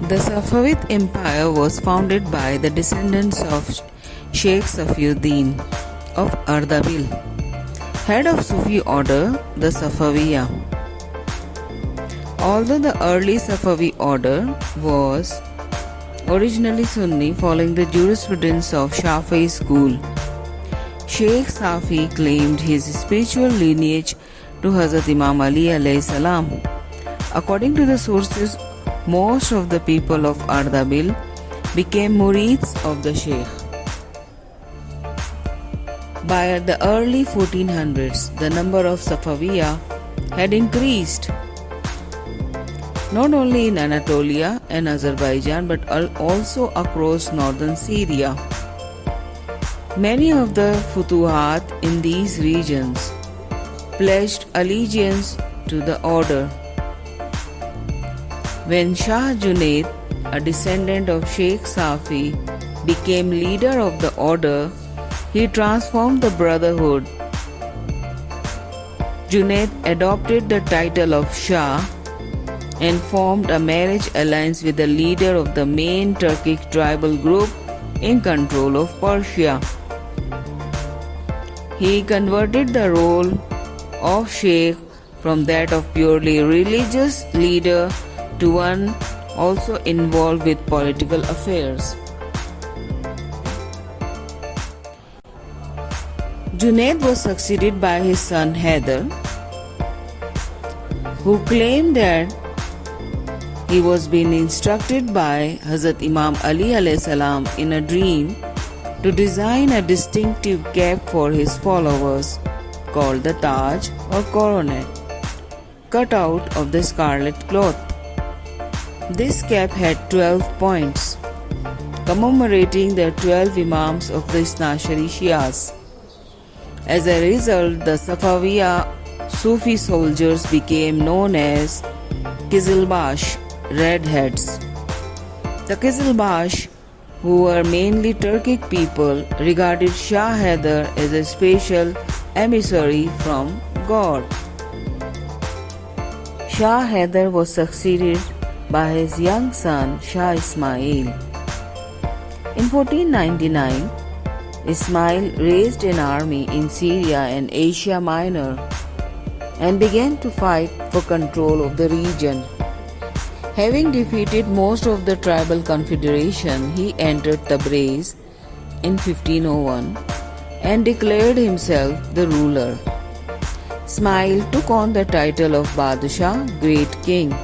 The Safavid Empire was founded by the descendants of Sheikh Safiuddin of Ardabil, head of Sufi order, the Safawiya. Although the early Safavi order was originally Sunni following the jurisprudence of Shafi'i school, Sheikh Safi claimed his spiritual lineage to Hazrat Imam Ali alayhi salam. According to the sources, most of the people of Ardabil became murids of the Sheikh. By the early 1400s, the number of Safawiya had increased, not only in Anatolia and Azerbaijan but also across northern Syria. Many of the Futuhat in these regions pledged allegiance to the order. When Shah Junaid, a descendant of Sheikh Safi, became leader of the order, he transformed the brotherhood. Junaid adopted the title of Shah and formed a marriage alliance with the leader of the main Turkic tribal group in control of Persia. He converted the role of Sheikh from that of purely religious leader to one also involved with political affairs. Junaid was succeeded by his son Haider, who claimed that he was being instructed by Hazrat Imam Ali alayhi salam in a dream to design a distinctive cap for his followers called the Taj or coronet, cut out of the scarlet cloth. This cap had 12 points, commemorating the 12 Imams of the Isnashari Shias. As a result, the Safawiya Sufi soldiers became known as Qizilbash, Redheads. The Qizilbash, who were mainly Turkic people, regarded Shah Haider as a special emissary from God. Shah Haider was succeeded by his young son Shah Ismail. In 1499, Ismail raised an army in Syria and Asia Minor and began to fight for control of the region. Having defeated most of the tribal confederation, he entered Tabriz in 1501 and declared himself the ruler. Ismail took on the title of Badshah, Great King.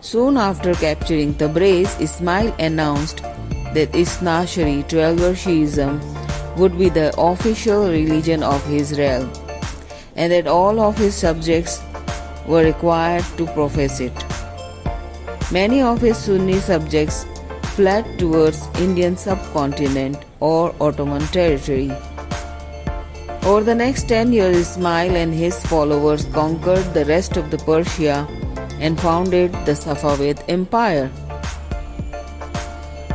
Soon after capturing Tabriz, Ismail announced that Isnashari, 12er Shiism, would be the official religion of his realm, and that all of his subjects were required to profess it. Many of his Sunni subjects fled towards Indian subcontinent or Ottoman territory. Over the next 10 years, Ismail and his followers conquered the rest of the Persia and founded the Safavid Empire.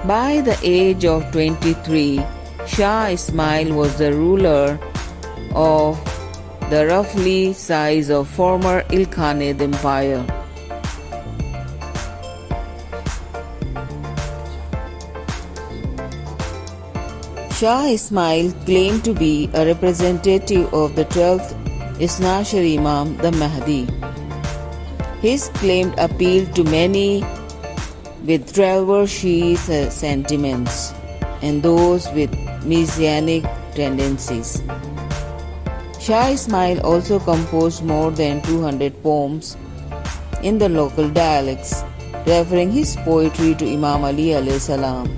By the age of 23, Shah Ismail was the ruler of the roughly size of former Ilkhanid Empire. Shah Ismail claimed to be a representative of the 12th Isnashari Imam, the Mahdi. His claim appealed to many with 12er Shi'i sentiments and those with messianic tendencies. Shah Ismail also composed more than 200 poems in the local dialects, referring his poetry to Imam Ali alayhi salam.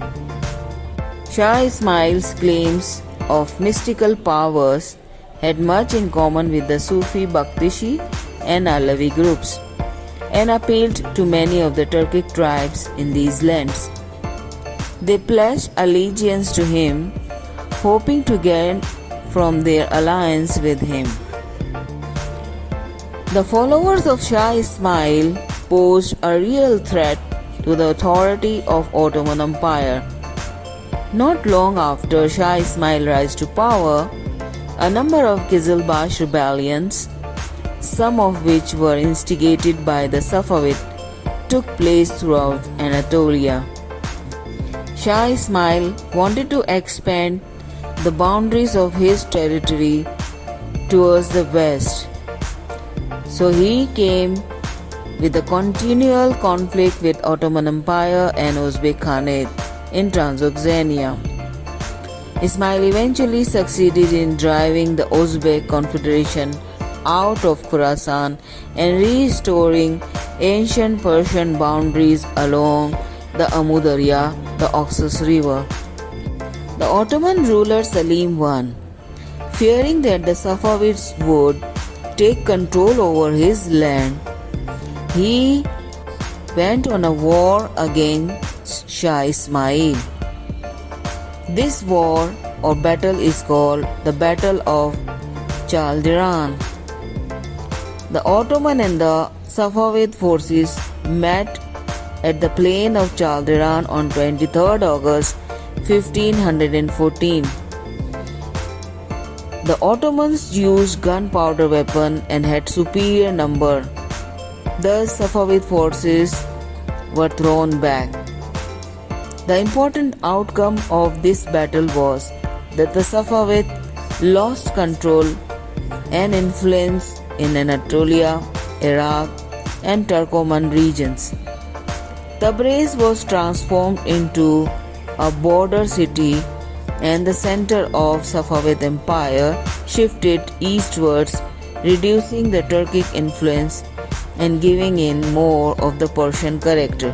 Shah Ismail's claims of mystical powers had much in common with the Sufi Bakhtishi and Alawi groups, and appealed to many of the Turkic tribes in these lands. They pledged allegiance to him, hoping to gain from their alliance with him. The followers of Shah Ismail posed a real threat to the authority of Ottoman Empire. Not long after Shah Ismail rise to power, a number of Qizilbash rebellions, some of which were instigated by the Safavid, took place throughout Anatolia. Shah Ismail wanted to expand the boundaries of his territory towards the west. So he came with a continual conflict with Ottoman Empire and Uzbek Khanate in Transoxania. Ismail eventually succeeded in driving the Uzbek Confederation out of Khorasan and restoring ancient Persian boundaries along the Amu Darya, the Oxus River. The Ottoman ruler Selim I, fearing that the Safavids would take control over his land, he went on a war against Shah Ismail. This war or battle is called the Battle of Chaldiran. The Ottoman and the Safavid forces met at the plain of Chaldiran on 23rd August 1514. The Ottomans used gunpowder weapon and had superior number. Thus Safavid forces were thrown back. The important outcome of this battle was that the Safavid lost control and influence in Anatolia, Iraq, and Turkoman regions. Tabriz was transformed into a border city, and the center of Safavid Empire shifted eastwards, reducing the Turkic influence and giving in more of the Persian character.